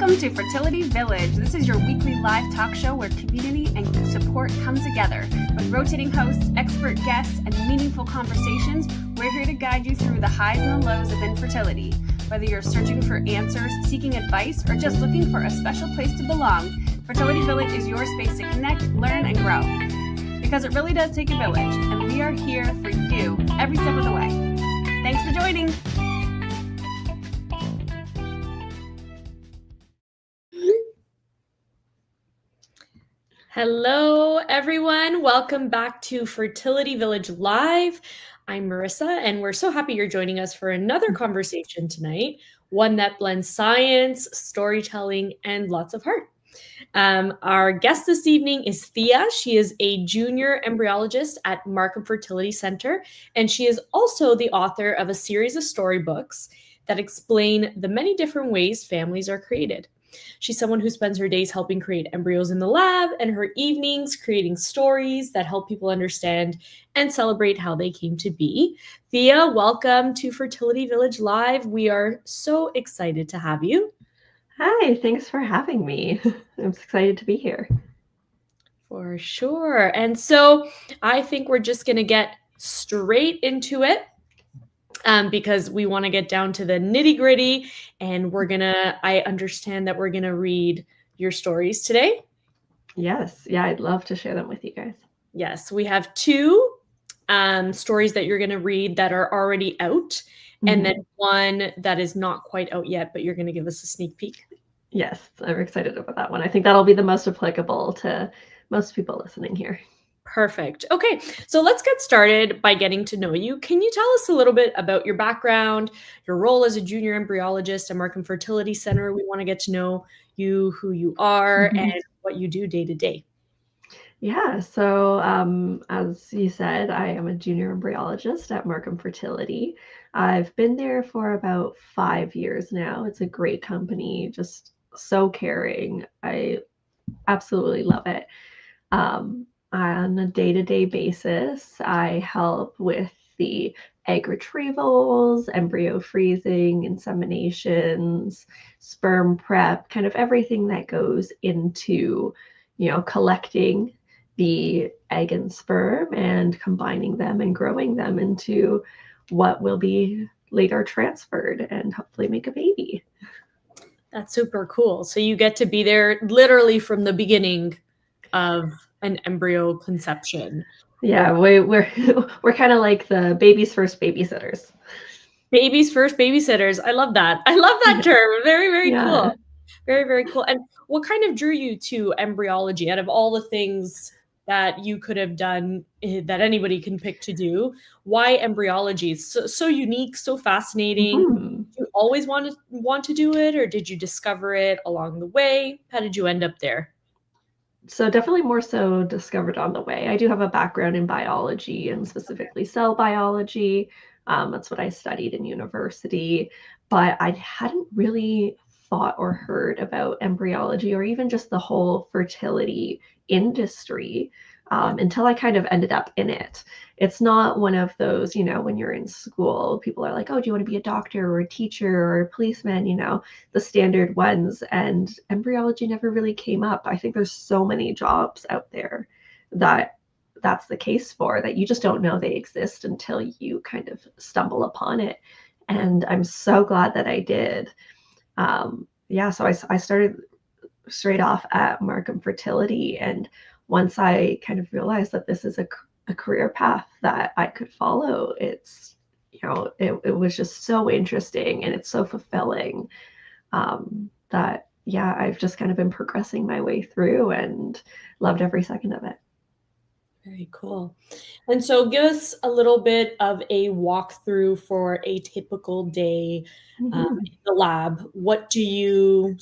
Welcome to Fertility Village. This is your weekly live talk show where community and support come together. With rotating hosts, expert guests, and meaningful conversations, we're here to guide you through the highs and the lows of infertility. Whether you're searching for answers, seeking advice, or just looking for a special place to belong, Fertility Village is your space to connect, learn, and grow. Because it really does take a village, and we are here for you every step of the way. Thanks for joining. Hello, everyone. Welcome back to Fertility Village Live. I'm Marissa, and we're so happy you're joining us for another conversation tonight, one that blends science, storytelling, and lots of heart. Our guest this evening is Thea. She is a junior embryologist at Markham Fertility Centre, and she is also the author of a series of storybooks that explain the many different ways families are created. She's someone who spends her days helping create embryos in the lab and her evenings creating stories that help people understand and celebrate how they came to be. Thea, welcome to Fertility Village Live. We are so excited to have you. Hi, thanks for having me. I'm excited to be here. For sure. And so I think we're just going to get straight into it. Because we want to get down to the nitty gritty, and I understand that we're going to read your stories today. Yes. Yeah, I'd love to share them with you guys. Yes, we have two stories that you're going to read that are already out, and then one that is not quite out yet, but you're going to give us a sneak peek. Yes, I'm excited about that one. I think that'll be the most applicable to most people listening here. Perfect. Okay, so let's get started by getting to know you. Can you tell us a little bit about your background, your role as a junior embryologist at Markham Fertility Centre? We want to get to know you, who you are, and what you do day to day. Yeah, so as you said, I am a junior embryologist at Markham Fertility. I've been there for about 5 years now. It's a great company, just so caring. I absolutely love it. On a day-to-day basis, I help with the egg retrievals, embryo freezing, inseminations, sperm prep, kind of everything that goes into, collecting the egg and sperm and combining them and growing them into what will be later transferred and hopefully make a baby. That's super cool. So you get to be there literally from the beginning of an embryo conception. Yeah, we're kind of like the baby's first babysitters. Baby's first babysitters. I love that. I love that term. Very, very cool. Very, very cool. And what kind of drew you to embryology out of all the things that you could have done that anybody can pick to do? Why embryology? So unique, so fascinating. Did you always want to do it, or did you discover it along the way? How did you end up there? So definitely more so discovered on the way. I do have a background in biology and specifically cell biology. That's what I studied in university, but I hadn't really thought or heard about embryology or even just the whole fertility industry until I kind of ended up in it. It's not one of those, when you're in school, people are like, oh, do you want to be a doctor or a teacher or a policeman, the standard ones. And embryology never really came up. I think there's so many jobs out there that's the case for, that you just don't know they exist until you kind of stumble upon it. And I'm so glad that I did. So I started straight off at Markham Fertility. And once I kind of realized that this is a career path that I could follow, it's, it was just so interesting and it's so fulfilling that, I've just kind of been progressing my way through and loved every second of it. Very cool. And so give us a little bit of a walkthrough for a typical day in the lab. What do you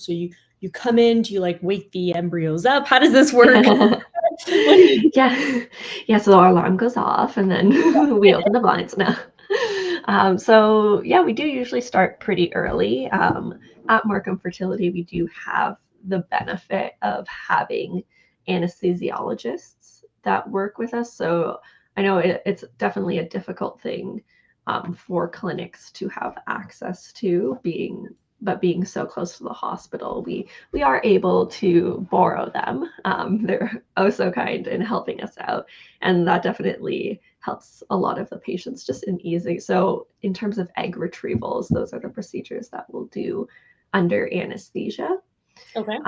come in, do you like wake the embryos up? How does this work? Yeah. So our alarm goes off and then we open the blinds now. We do usually start pretty early. At Markham Fertility, we do have the benefit of having anesthesiologists that work with us. So I know it's definitely a difficult thing for clinics to have access to, being but being so close to the hospital, we are able to borrow them. They're oh so kind in helping us out, and that definitely helps a lot of the patients just in easy. So in terms of egg retrievals, those are the procedures that we'll do under anesthesia. Okay.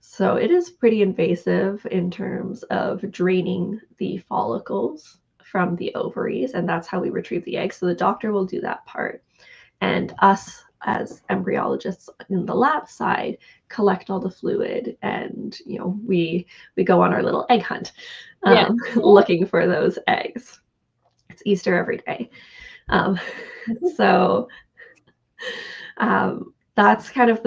So it is pretty invasive in terms of draining the follicles from the ovaries, and that's how we retrieve the eggs. So the doctor will do that part, and us as embryologists in the lab side collect all the fluid, and we go on our little egg hunt, Yeah. looking for those eggs. It's Easter every day. So that's kind of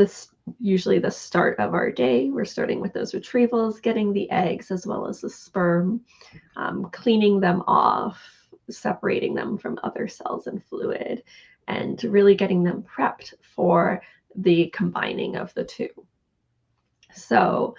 usually the start of our day. We're starting with those retrievals, getting the eggs as well as the sperm, cleaning them off, separating them from other cells and fluid, and really getting them prepped for the combining of the two. So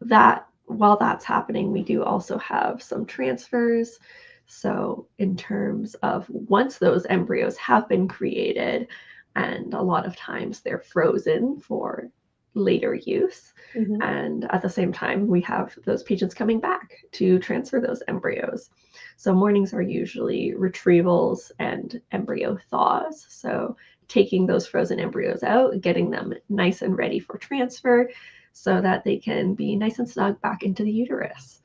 that while that's happening, we do also have some transfers. So in terms of once those embryos have been created, and a lot of times they're frozen for later use. Mm-hmm. And at the same time, we have those patients coming back to transfer those embryos. So mornings are usually retrievals and embryo thaws. So taking those frozen embryos out, getting them nice and ready for transfer so that they can be nice and snug back into the uterus.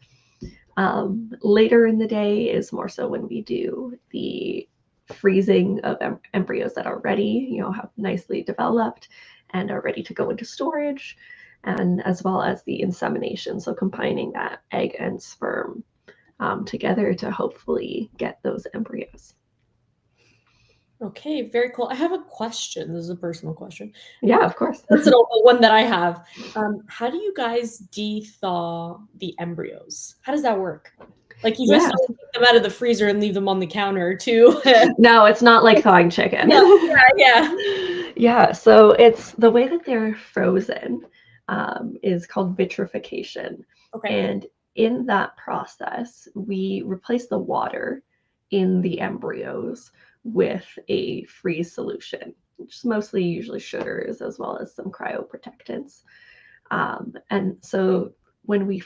Later in the day is more so when we do the freezing of embryos that are ready, have nicely developed and are ready to go into storage, and as well as the insemination, so combining that egg and sperm together to hopefully get those embryos. Okay, very cool. I have a question. This is a personal question. Yeah, of course. Personal, the one that I have. How do you guys de-thaw the embryos? How does that work? Like you just don't take them out of the freezer and leave them on the counter too. No, it's not like thawing chicken. Yeah. Yeah, so it's the way that they're frozen is called vitrification. Okay. And in that process, we replace the water in the embryos with a freeze solution, which is mostly usually sugars as well as some cryoprotectants. And so when we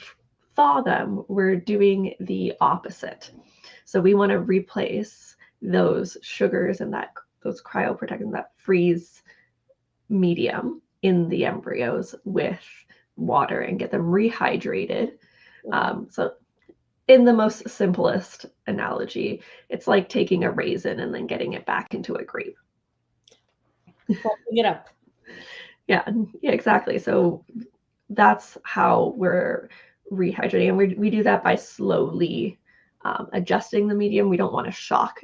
thaw them, we're doing the opposite. So we want to replace those sugars and those cryoprotectants, that freeze medium in the embryos with water and get them rehydrated. So in the most simplest analogy, it's like taking a raisin and then getting it back into a grape. Bumping it up. Yeah, exactly. So that's how we're rehydrating. And we do that by slowly adjusting the medium. We don't want to shock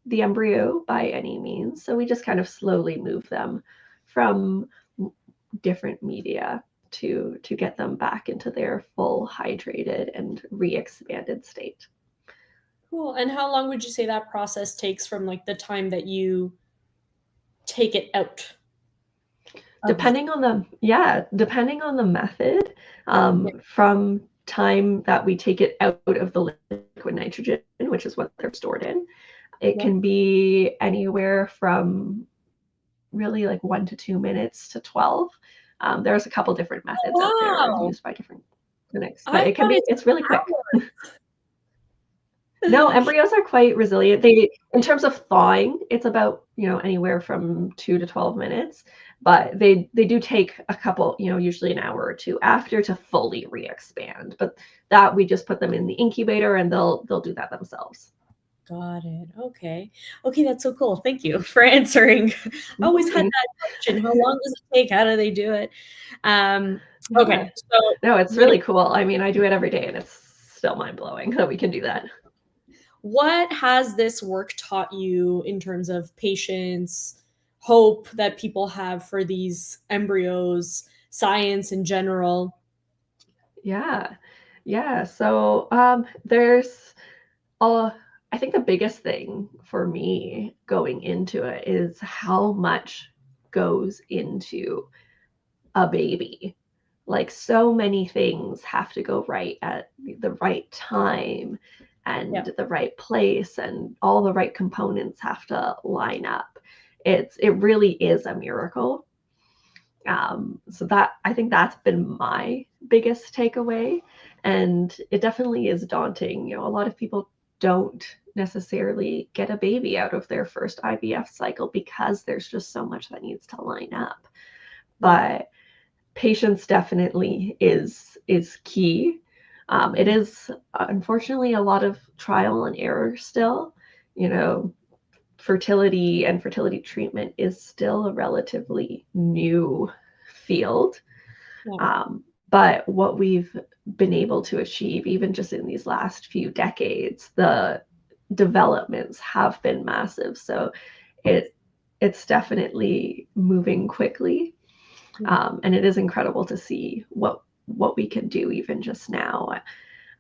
the embryo by any means. So we just kind of slowly move them from different media to get them back into their full hydrated and re-expanded state. Cool. And how long would you say that process takes from like the time that you take it out? Depending on the method, from time that we take it out of the liquid nitrogen, which is what they're stored in, it can be anywhere from really like 1 to 2 minutes to 12. There's a couple different methods out there used by different clinics, but it's really quick. No, embryos are quite resilient. In terms of thawing, it's about, anywhere from 2 to 12 minutes, but they do take a couple, usually an hour or two after to fully re-expand. But that we just put them in the incubator and they'll do that themselves. Got it. Okay. Okay, that's so cool. Thank you for answering. I always had that question. How long does it take? How do they do it? Okay. So no, it's really cool. I mean, I do it every day and it's still mind-blowing that we can do that. What has this work taught you in terms of patience, hope that people have for these embryos, science in general? Yeah. So there's I think the biggest thing for me going into it is how much goes into a baby. Like so many things have to go right at the right time and the right place, and all the right components have to line up. it really is a miracle. So that, I think that's been my biggest takeaway. And it definitely is daunting. You know, a lot of people don't necessarily get a baby out of their first IVF cycle because there's just so much that needs to line up. But patience definitely is key. It is unfortunately a lot of trial and error still. You know, fertility and fertility treatment is still a relatively new field. But what we've been able to achieve, even just in these last few decades, the developments have been massive. So it's definitely moving quickly. And it is incredible to see what we can do even just now.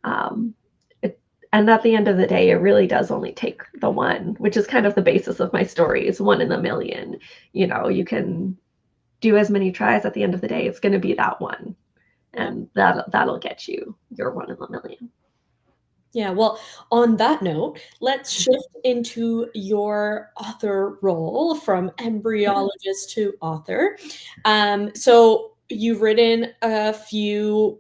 And at the end of the day, it really does only take the one, which is kind of the basis of my story, is one in a million. You know, you can do as many tries. At the end of the day, it's going to be that one, and that'll get you your one in a million. Yeah, well, on that note, let's shift into your author role from embryologist to author. So you've written a few,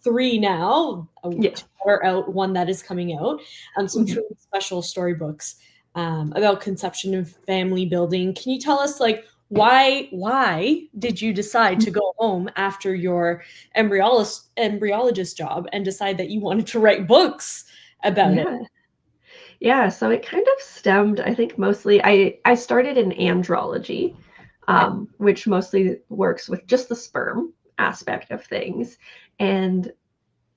three now, Yeah. two that are out, one that is coming out, some truly special storybooks about conception and family building. Can you tell us, like, why did you decide to go home after your embryologist job and decide that you wanted to write books about it? Yeah, so it kind of stemmed, I think mostly, I started in andrology, Okay. which mostly works with just the sperm aspect of things. And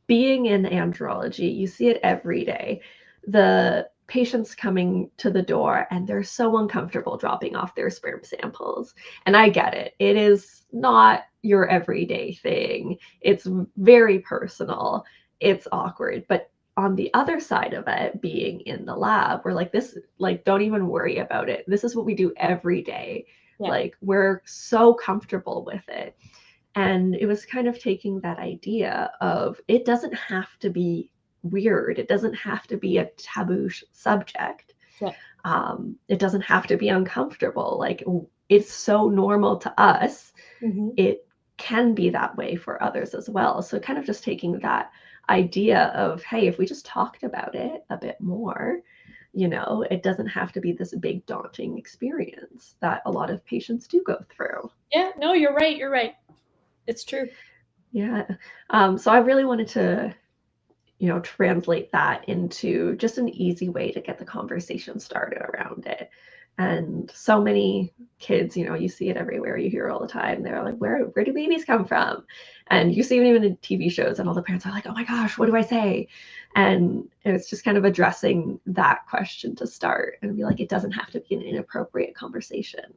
being in andrology, you see it every day. The patients coming to the door and they're so uncomfortable dropping off their sperm samples. And I get it. It is not your everyday thing. It's very personal. It's awkward. But on the other side of it, being in the lab, we're like, this, like, don't even worry about it. This is what we do every day. Yeah. Like, we're so comfortable with it. And it was kind of taking that idea of, it doesn't have to be weird. It doesn't have to be a taboo subject. Yeah. It doesn't have to be uncomfortable. Like, it's so normal to us. Mm-hmm. It can be that way for others as well. So kind of just taking that idea of, hey, if we just talked about it a bit more, you know, it doesn't have to be this big daunting experience that a lot of patients do go through. Yeah, no, you're right. You're right. It's true. Yeah. So I really wanted to, you know, translate that into just an easy way to get the conversation started around it. And so many kids, you know, you see it everywhere, you hear it all the time. They're like, where do babies come from? And you see it even in TV shows, and all the parents are like, oh my gosh, what do I say? And it's just kind of addressing that question to start and be like, it doesn't have to be an inappropriate conversation.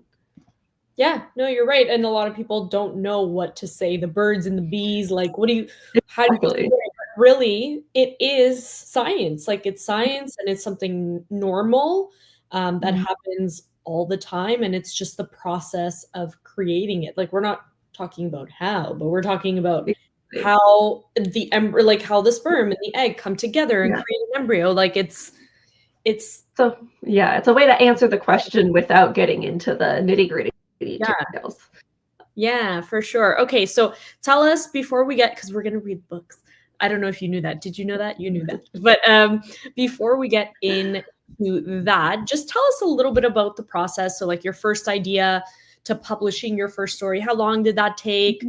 Yeah, no, you're right. And a lot of people don't know what to say. The birds and the bees, like, how do you say Exactly. it? But really, it is science. Like, it's science and it's something normal that happens all the time. And it's just the process of creating it. Like, we're not talking about how, but we're talking about Exactly. how the embryo, like how the sperm and the egg come together and Yeah. create an embryo. Like, it's So yeah, it's a way to answer the question without getting into the nitty-gritty yeah. details. Yeah, for sure. Okay, so tell us before we get, because we're going to read books. I don't know if you knew that. Did you know that? You knew that. But before we get into that, just tell us a little bit about the process. So, like, your first idea to publishing your first story, how long did that take?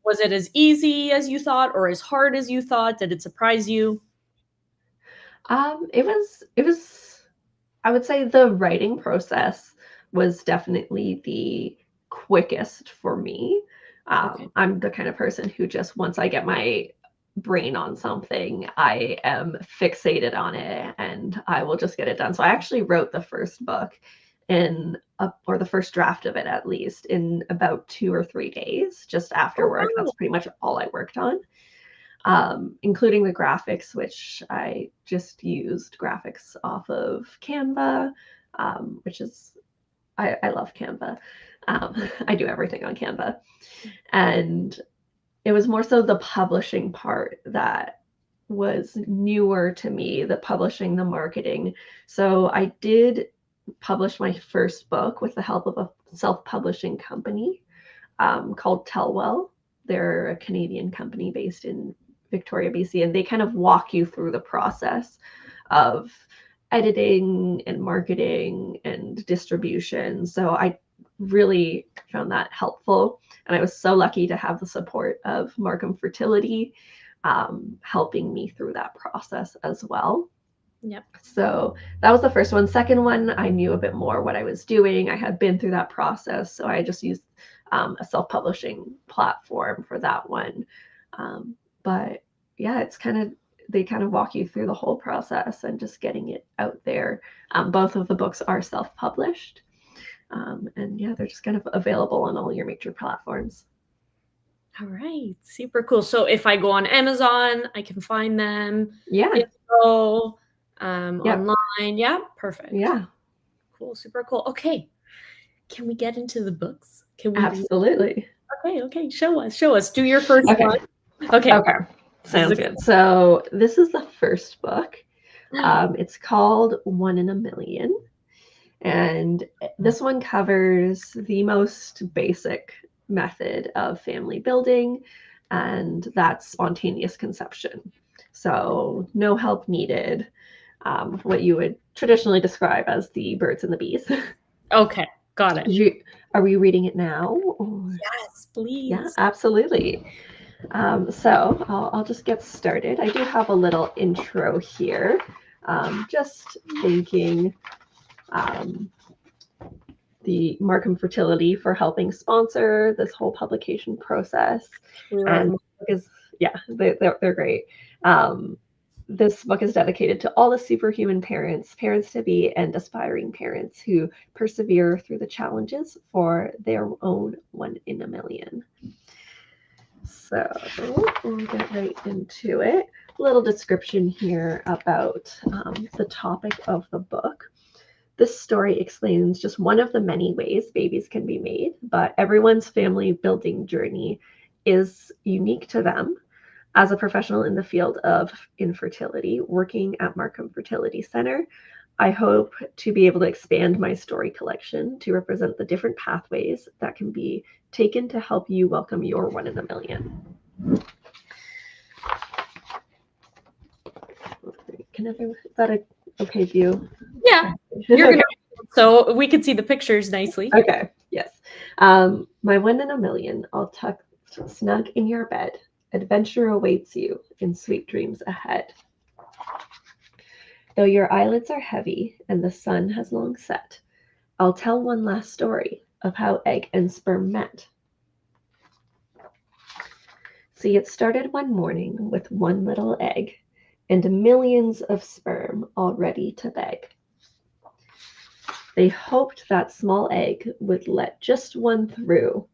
Was it as easy as you thought or as hard as you thought? Did it surprise you? It was, I would say the writing process was definitely the quickest for me. Okay. I'm the kind of person who just, once I get my brain on something, I am fixated on it and I will just get it done. So I actually wrote the first book or the first draft of it at least, in about 2 or 3 days, just after Oh, work. wow. That's pretty much all I worked on, including the graphics, which I just used graphics off of Canva, which is, I love Canva. I do everything on Canva. And it was more so the publishing part that was newer to me, the publishing, the marketing. So I did published my first book with the help of a self-publishing company called Tellwell. They're a Canadian company based in Victoria, BC, and they kind of walk you through the process of editing and marketing and distribution. So I really found that helpful. And I was so lucky to have the support of Markham Fertility helping me through that process as well. Yep. So that was the first one. Second one, I knew a bit more what I was doing. I had been through that process. So I just used a self-publishing platform for that one. But yeah, they kind of walk you through the whole process and just getting it out there. Both of the books are self-published. And yeah, they're just kind of available on all your major platforms. All right. Super cool. So if I go on Amazon, I can find them. Yeah. Info, Yep. online. Yeah. Perfect. Yeah. Cool. Super cool. Okay. Can we get into the books? Can we? Absolutely. Okay. Show us. Do your first Okay. one. Okay. Sounds good. So this is the first book. It's called 1 in a Million. And this one covers the most basic method of family building, and that's spontaneous conception. So no help needed, what you would traditionally describe as the birds and the bees. Okay. Got it. Are we reading it now? Or? Yes, please. Yeah, absolutely. So I'll just get started. I do have a little intro here, just thanking the Markham Fertility for helping sponsor this whole publication process. And they're great. This book is dedicated to all the superhuman parents, parents to be, and aspiring parents who persevere through the challenges for their own 1 in a million. So we'll get right into it. A little description here about the topic of the book. This story explains just one of the many ways babies can be made, but everyone's family building journey is unique to them. As a professional in the field of infertility, working at Markham Fertility Centre, I hope to be able to expand my story collection to represent the different pathways that can be taken to help you welcome your 1 in a million. Is that an okay view? Yeah, you're good. So we can see the pictures nicely. Okay, yes. My 1 in a million, all tucked snug in your bed. Adventure awaits you in sweet dreams ahead. Though your eyelids are heavy and the sun has long set, I'll tell one last story of how egg and sperm met. See, it started one morning with one little egg and millions of sperm all ready to beg. They hoped that small egg would let just one through.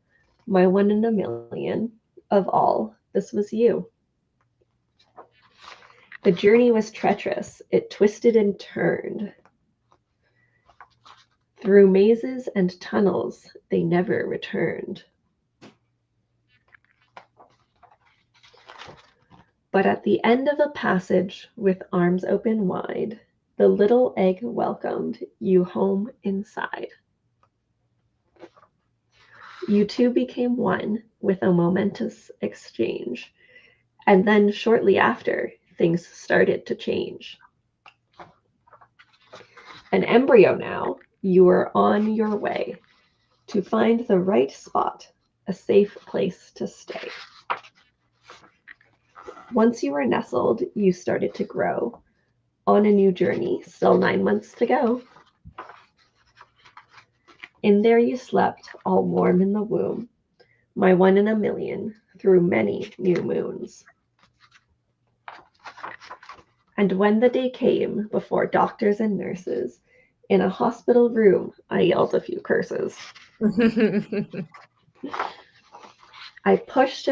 My 1 in a million of all, this was you. The journey was treacherous. It twisted and turned. Through mazes and tunnels, they never returned. But at the end of a passage with arms open wide, the little egg welcomed you home inside. You two became one with a momentous exchange, and then shortly after, things started to change. An embryo now, you are on your way to find the right spot, a safe place to stay. Once you were nestled, you started to grow. On a new journey, still 9 months to go. In there you slept, all warm in the womb, my 1 in a million, through many new moons. And when the day came, before doctors and nurses, in a hospital room, I yelled a few curses. I pushed,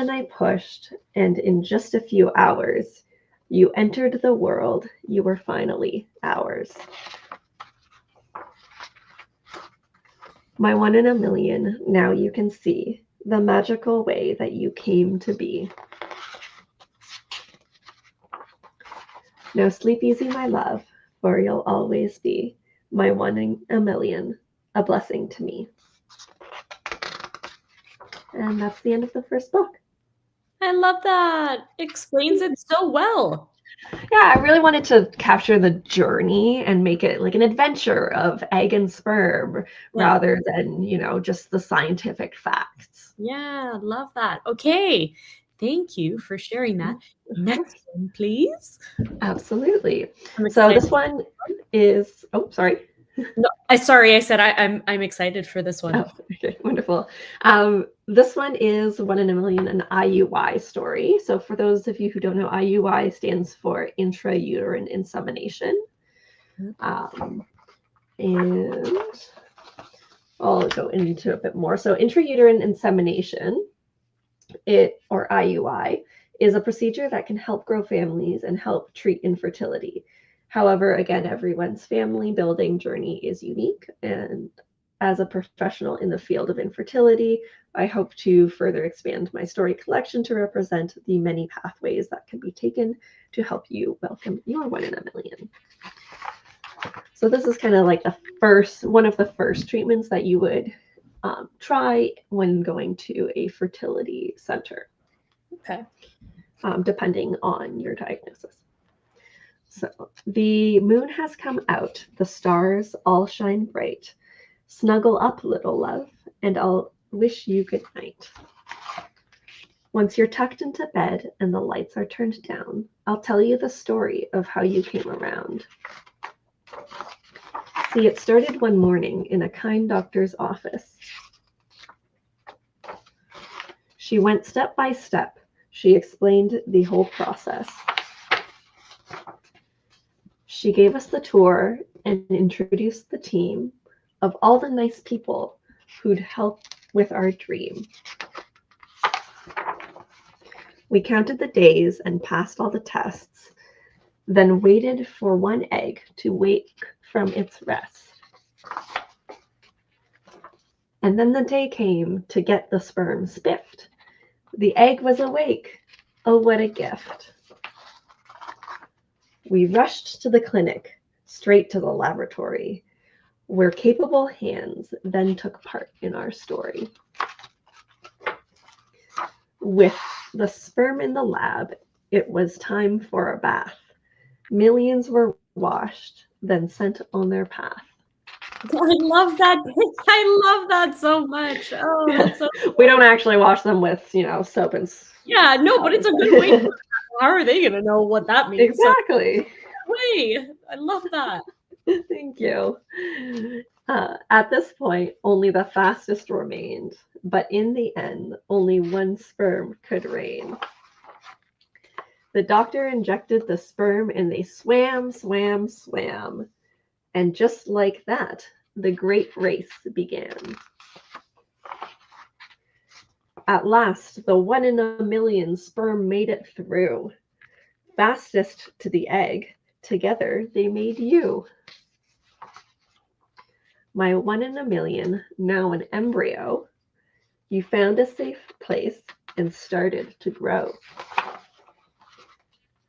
and in just a few hours, you entered the world. You were finally ours. My 1 in a million, now you can see the magical way that you came to be. Now sleep easy, my love, for you'll always be my one in a million, a blessing to me. And that's the end of the first book. I love that. Explains it so well. Yeah, I really wanted to capture the journey and make it like an adventure of egg and sperm Yeah. rather than, just the scientific facts. Yeah, love that. Okay. Thank you for sharing that. Of Next course. one, please. Absolutely. I'm So excited. this one is, oh, sorry. No, I said I'm excited for this one. Oh, okay, wonderful. This one is one in a million, an IUI story. So for those of you who don't know, IUI stands for intrauterine insemination. And I'll go into a bit more. So intrauterine insemination, or IUI, is a procedure that can help grow families and help treat infertility. However, again, everyone's family building journey is unique. And as a professional in the field of infertility, I hope to further expand my story collection to represent the many pathways that can be taken to help you welcome your one in a million. So this is kind of like one of the first treatments that you would try when going to a fertility center. Okay. Depending on your diagnosis. So the moon has come out, the stars all shine bright. Snuggle up, little love, and I'll wish you good night. Once you're tucked into bed and the lights are turned down, I'll tell you the story of how you came around. See, it started one morning in a kind doctor's office. She went step by step. She explained the whole process. She gave us the tour and introduced the team of all the nice people who'd help with our dream. We counted the days and passed all the tests, then waited for one egg to wake from its rest. And then the day came to get the sperm spiffed. The egg was awake. Oh, what a gift. We rushed to the clinic, straight to the laboratory, where capable hands then took part in our story. With the sperm in the lab, it was time for a bath. Millions were washed, then sent on their path. I love that. I love that so much. Oh, that's so We don't actually wash them with, soap and yeah, no, but it's a good way. How are they gonna know what that means? Exactly. So, way. I love that. Thank you. At this point, only the fastest remained, but in the end, only one sperm could reign. The doctor injected the sperm and they swam, swam, swam. And just like that, the great race began. At last, the one in a million sperm made it through. Fastest to the egg, together they made you. My one in a million, now an embryo, you found a safe place and started to grow.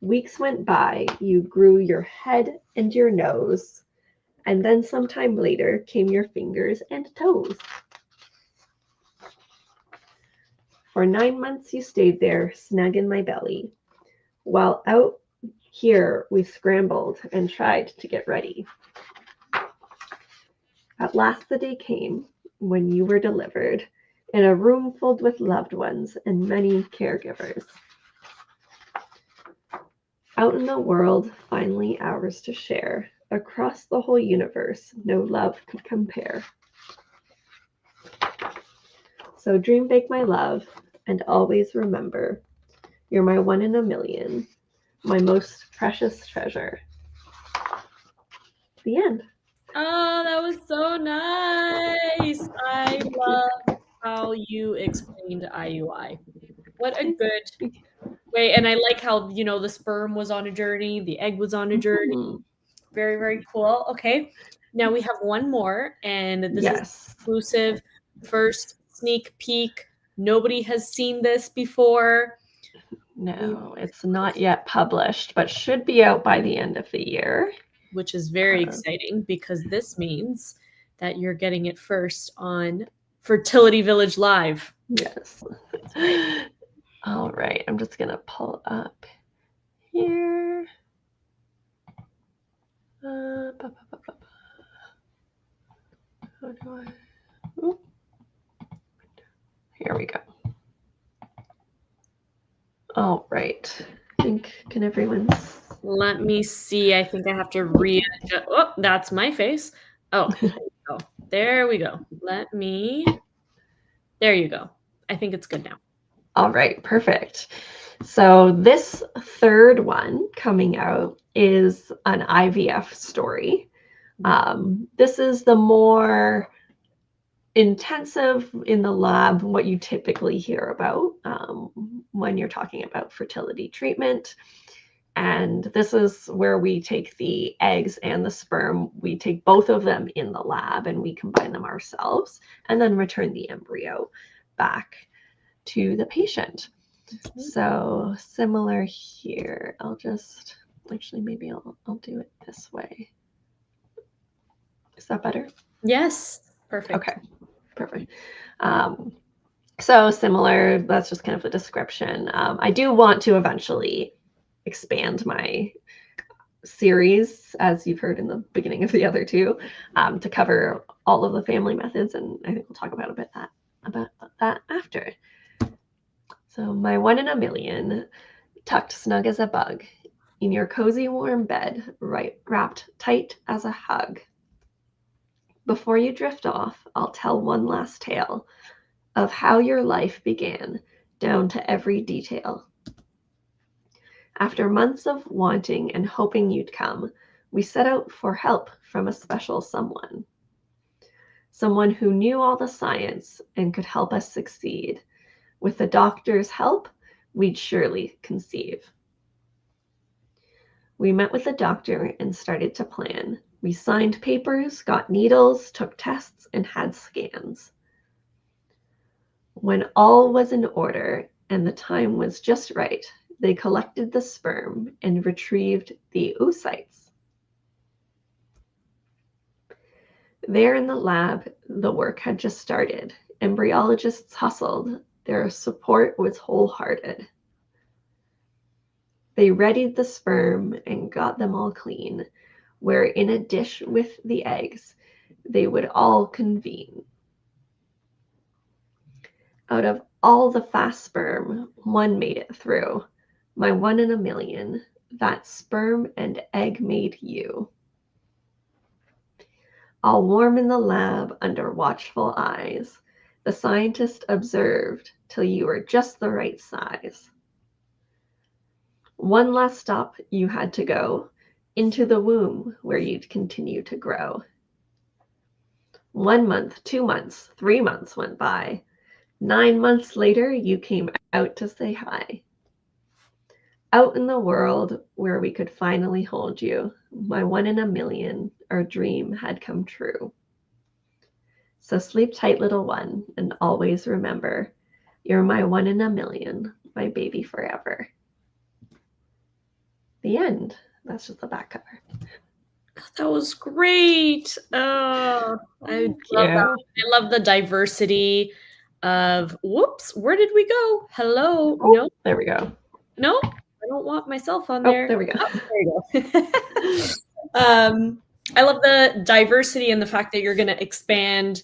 Weeks went by, you grew your head and your nose, and then sometime later came your fingers and toes. For 9 months you stayed there, snug in my belly, while out here we scrambled and tried to get ready. At last the day came when you were delivered in a room filled with loved ones and many caregivers. Out in the world, finally ours to share. Across the whole universe, no love could compare. So dream big, my love, and always remember, you're my one in a million, my most precious treasure. The end. Oh, that was so nice. I love how you explained IUI. What a good way. And I like how, the sperm was on a journey, the egg was on a journey. Mm-hmm. Very, very cool. Okay. Now we have one more, and this is Yes. exclusive. First sneak peek. Nobody has seen this before. No, it's not yet published, but should be out by the end of the year. which is very exciting because this means that you're getting it first on Fertility Village Live. Yes. All right. I'm just going to pull up here. How do I? Ooh. Here we go. All right. I think, can everyone? Let me see. I think I have to readjust. Oh, that's my face. Oh, there you go. There we go. There you go. I think it's good now. All right, perfect. So this third one coming out is an IVF story. This is the more intensive in the lab, what you typically hear about when you're talking about fertility treatment. And this is where we take the eggs and the sperm, we take both of them in the lab and we combine them ourselves and then return the embryo back to the patient. So similar here. I'll just, actually, maybe I'll do it this way. Is that better? Yes, perfect. Okay, perfect. So similar, that's just kind of the description. I do want to eventually expand my series, as you've heard in the beginning of the other two, to cover all of the family methods, and I think we'll talk about about that after. So my 1 in a million, tucked snug as a bug, in your cozy warm bed, wrapped tight as a hug. Before you drift off, I'll tell one last tale of how your life began, down to every detail. After months of wanting and hoping you'd come, we set out for help from a special someone. Someone who knew all the science and could help us succeed. With the doctor's help, we'd surely conceive. We met with the doctor and started to plan. We signed papers, got needles, took tests, and had scans. When all was in order and the time was just right, they collected the sperm and retrieved the oocytes. There in the lab, the work had just started. Embryologists hustled. Their support was wholehearted. They readied the sperm and got them all clean, where in a dish with the eggs, they would all convene. Out of all the fast sperm, one made it through. My 1 in a million, that sperm and egg made you. All warm in the lab under watchful eyes, the scientist observed till you were just the right size. One last stop you had to go, into the womb where you'd continue to grow. 1 month, 2 months, 3 months went by. 9 months later, you came out to say hi. Out in the world where we could finally hold you, my 1 in a million, our dream had come true. So sleep tight, little one, and always remember, you're my 1 in a million, my baby forever. The end. That's just the back cover. That was great. Oh, I love that. I love the diversity of, whoops, where did we go? Hello. Oh, no. There we go. No, I don't want myself on there. Oh, there we go. Oh, there you go. I love the diversity and the fact that you're going to expand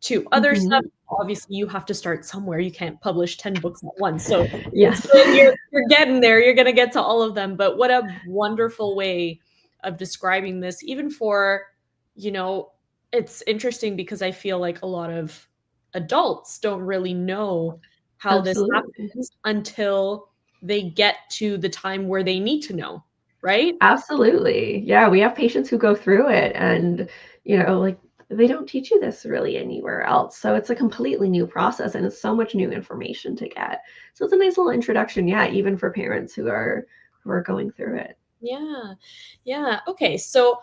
to other stuff. Obviously, you have to start somewhere. You can't publish 10 books at once. So yes, you're getting there. You're going to get to all of them. But what a wonderful way of describing this, even for, it's interesting because I feel like a lot of adults don't really know how this happens until they get to the time where they need to know, right? Absolutely. Yeah, we have patients who go through it and, like they don't teach you this really anywhere else. So it's a completely new process and it's so much new information to get. So it's a nice little introduction, even for parents who are going through it. Yeah. Yeah. Okay. So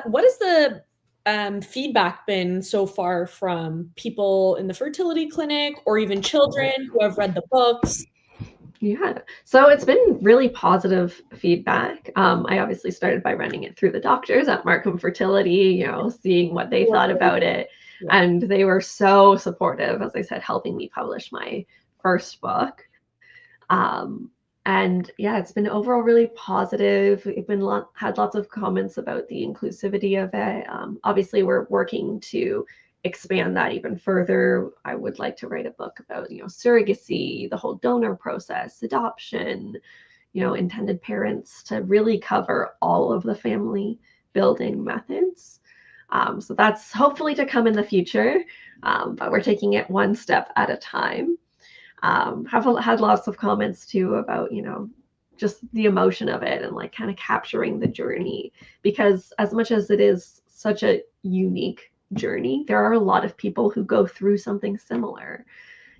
what has the feedback been so far from people in the fertility clinic or even children who have read the books? Yeah. So it's been really positive feedback. I obviously started by running it through the doctors at Markham Fertility, seeing what they thought about it. Yeah. And they were so supportive, as I said, helping me publish my first book. Um, and yeah, it's been overall really positive. We've had lots of comments about the inclusivity of it. Obviously, we're working to expand that even further. I would like to write a book about, surrogacy, the whole donor process, adoption, intended parents, to really cover all of the family building methods. So that's hopefully to come in the future, but we're taking it one step at a time. Have had lots of comments too about, just the emotion of it and like kind of capturing the journey, because as much as it is such a unique journey, there are a lot of people who go through something similar,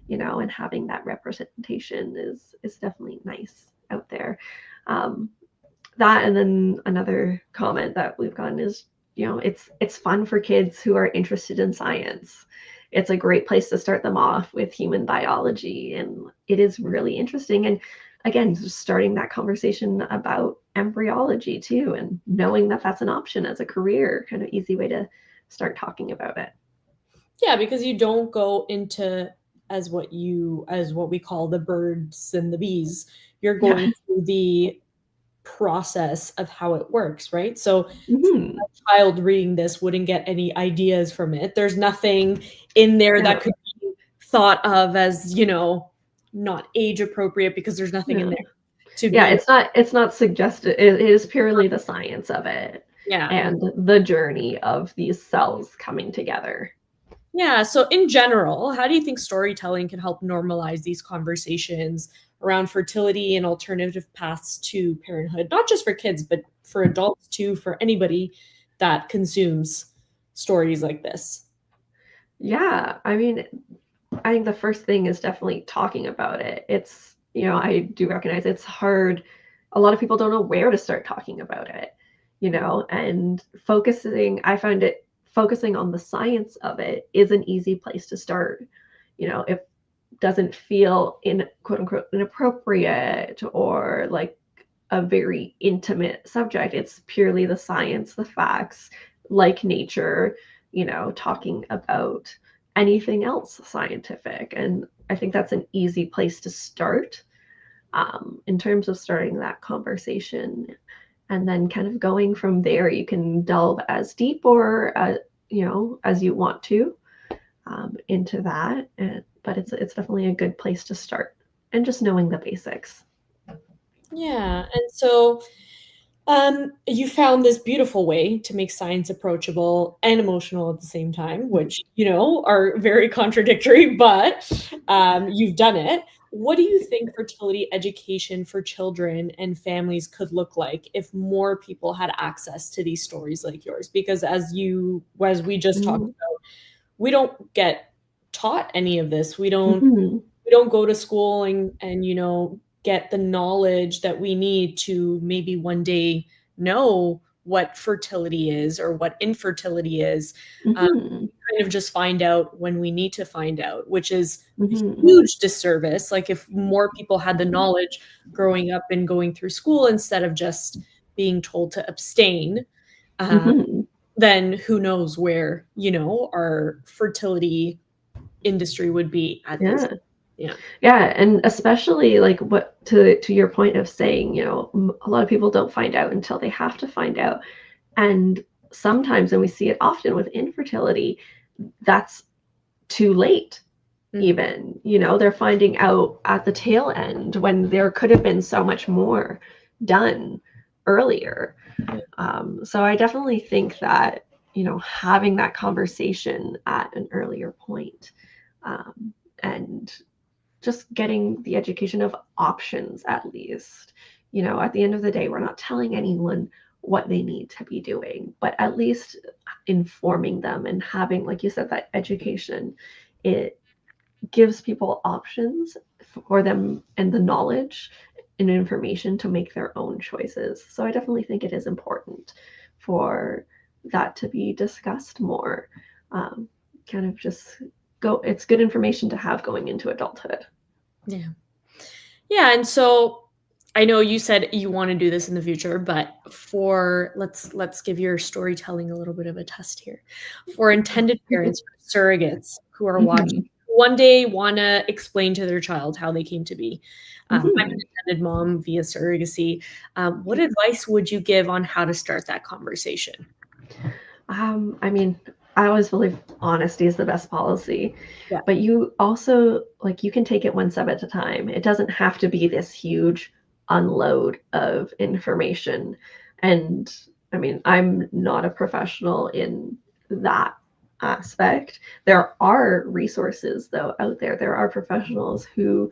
and having that representation is definitely nice out there. Um, that, and then another comment that we've gotten is, it's fun for kids who are interested in science. It's a great place to start them off with human biology, and it is really interesting. And again, just starting that conversation about embryology too, and knowing that that's an option as a career, kind of easy way to start talking about it. Yeah, because you don't go into as what we call the birds and the bees. You're Yeah. going through the process of how it works, right? So Mm-hmm. a child reading this wouldn't get any ideas from it. There's nothing in there Yeah. that could be thought of as, not age appropriate, because there's nothing in Yeah. there to Yeah, be. it's not suggested. It is purely the science of it Yeah. and the journey of these cells coming together. Yeah. So, in general, how do you think storytelling can help normalize these conversations around fertility and alternative paths to parenthood, not just for kids, but for adults too, for anybody that consumes stories like this? Yeah, I mean, I think the first thing is definitely talking about it. It's, I do recognize it's hard. A lot of people don't know where to start talking about it, and I find it focusing on the science of it is an easy place to start. It doesn't feel in quote unquote inappropriate or like a very intimate subject. It's purely the science, the facts, like nature, talking about anything else scientific. And I think that's an easy place to start, in terms of starting that conversation. And then kind of going from there, you can delve as deep or, as you want to, into that. But it's definitely a good place to start, and just knowing the basics. Yeah. And so, you found this beautiful way to make science approachable and emotional at the same time, which, are very contradictory, but you've done it. What do you think fertility education for children and families could look like if more people had access to these stories like yours? Because as we just talked Mm-hmm. about, we don't get taught any of this. Mm-hmm. We don't go to school and get the knowledge that we need to maybe one day know what fertility is or what infertility is. Mm-hmm. Kind of just find out when we need to find out, which is a Mm-hmm. huge disservice. Like, if more people had the knowledge growing up and going through school instead of just being told to abstain, uh, Mm-hmm. then who knows where our fertility industry would be at this. Yeah. Yeah. Yeah, and especially like what to your point of saying, a lot of people don't find out until they have to find out. And sometimes, and we see it often with infertility, that's too late. Mhm. Even, they're finding out at the tail end when there could have been so much more done earlier. Yeah. So I definitely think that, having that conversation at an earlier point, and just getting the education of options, at least. At the end of the day, we're not telling anyone what they need to be doing, but at least informing them and having, like you said, that education. It gives people options for them and the knowledge and information to make their own choices. So I definitely think it is important for that to be discussed more. Um, kind of just it's good information to have going into adulthood. Yeah. Yeah, and so I know you said you want to do this in the future, but for let's give your storytelling a little bit of a test here. For intended parents, for surrogates who are watching, Mhm. one day want to explain to their child how they came to be. I'm an Mhm. intended mom via surrogacy. What advice would you give on how to start that conversation? I mean, I always believe honesty is the best policy, Yeah. but you also like you can take it one step at a time. It doesn't have to be this huge unload of information. And I mean, I'm not a professional in that aspect. There are resources though out there. There are professionals who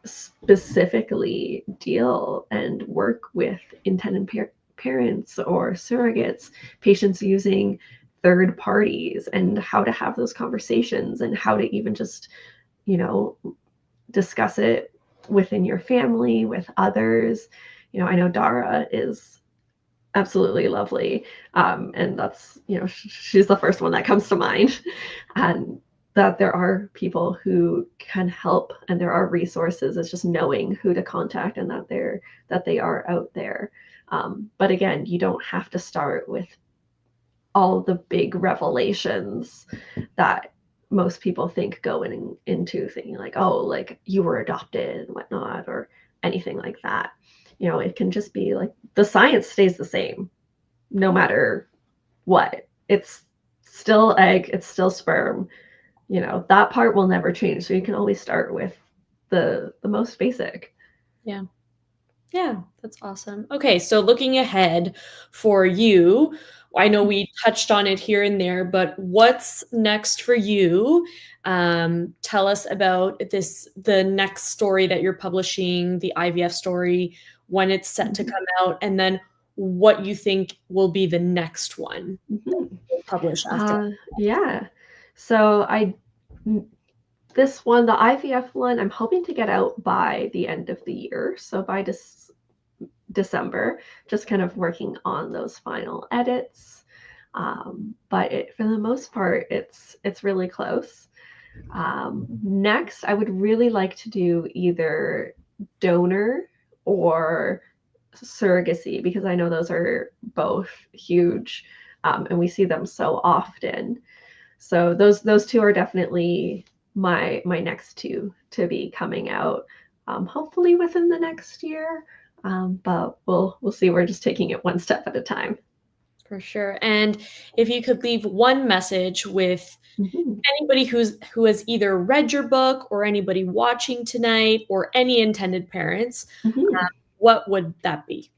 specifically deal and work with intended parents or surrogates, patients using third parties, and how to have those conversations and how to even just, you know, discuss it within your family with others. I know Dara is absolutely lovely. And that's, she's the first one that comes to mind. And that there are people who can help and there are resources. It's just knowing who to contact and that they are out there. But again, you don't have to start with all the big revelations that most people think going into thinking like, oh, like you were adopted and whatnot, or anything like that. It can just be like the science stays the same no matter what. It's still egg, it's still sperm. That part will never change. So you can always start with the most basic. Yeah. Yeah, that's awesome. Okay, so looking ahead for you, I know we touched on it here and there, but what's next for you? Tell us about the next story that you're publishing, the IVF story, when it's set to Mhm. come out, and then what you think will be the next one Mhm. you'll publish after. Yeah. So this one, the IVF one, I'm hoping to get out by the end of the year. So by December, just kind of working on those final edits. But for the most part, it's really close. Next, I would really like to do either donor or surrogacy because I know those are both huge, and we see them so often. So those two are definitely my next two to be coming out, hopefully within the next year. But we'll see. We're just taking it one step at a time. For sure. And if you could leave one message with Mhm. anybody who has either read your book or anybody watching tonight or any intended parents, Mhm. what would that be?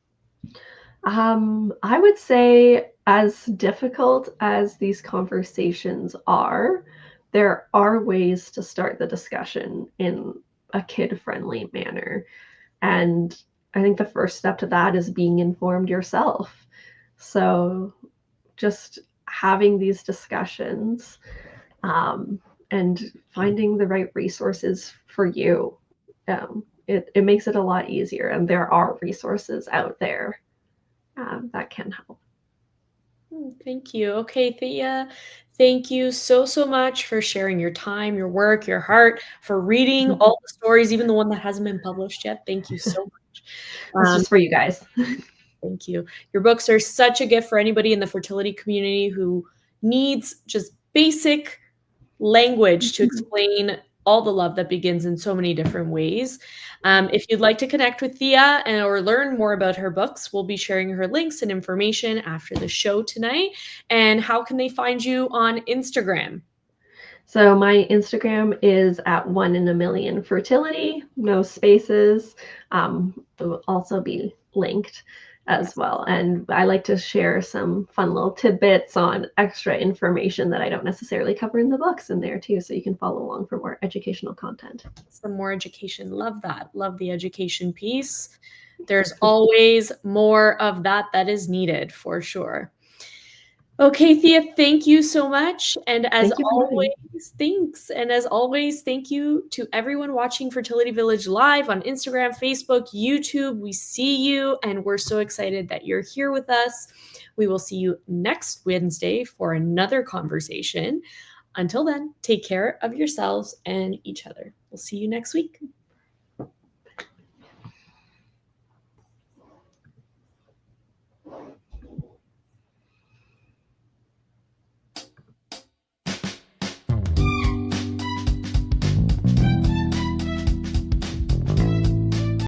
I would say, as difficult as these conversations are, there are ways to start the discussion in a kid-friendly manner. And I think the first step to that is being informed yourself. So just having these discussions, um, and finding the right resources for you. It makes it a lot easier, and there are resources out there that can help. Thank you. Okay, Thea, thank you so, so much for sharing your time, your work, your heart, for reading all the stories, even the one that hasn't been published yet. Thank you so much. It's Um, just for you guys. Thank you. Your books are such a gift for anybody in the fertility community who needs just basic language to explain all the love that begins in so many different ways. If you'd like to connect with Thea or learn more about her books, we'll be sharing her links and information after the show tonight. And how can they find you on Instagram? So my Instagram is at 1 in a million fertility, no spaces. It will also be linked as Yes. well. And I like to share some fun little tidbits on extra information that I don't necessarily cover in the books in there too. So you can follow along for more educational content. Some more education. Love that. Love the education piece. There's always more of that is needed for sure. Okay, Thea, thank you so much. And as Thank you for having me. always, thanks. And as always, thank you to everyone watching Fertility Village live on Instagram, Facebook, YouTube. We see you, and we're so excited that you're here with us. We will see you next Wednesday for another conversation. Until then, take care of yourselves and each other. We'll see you next week.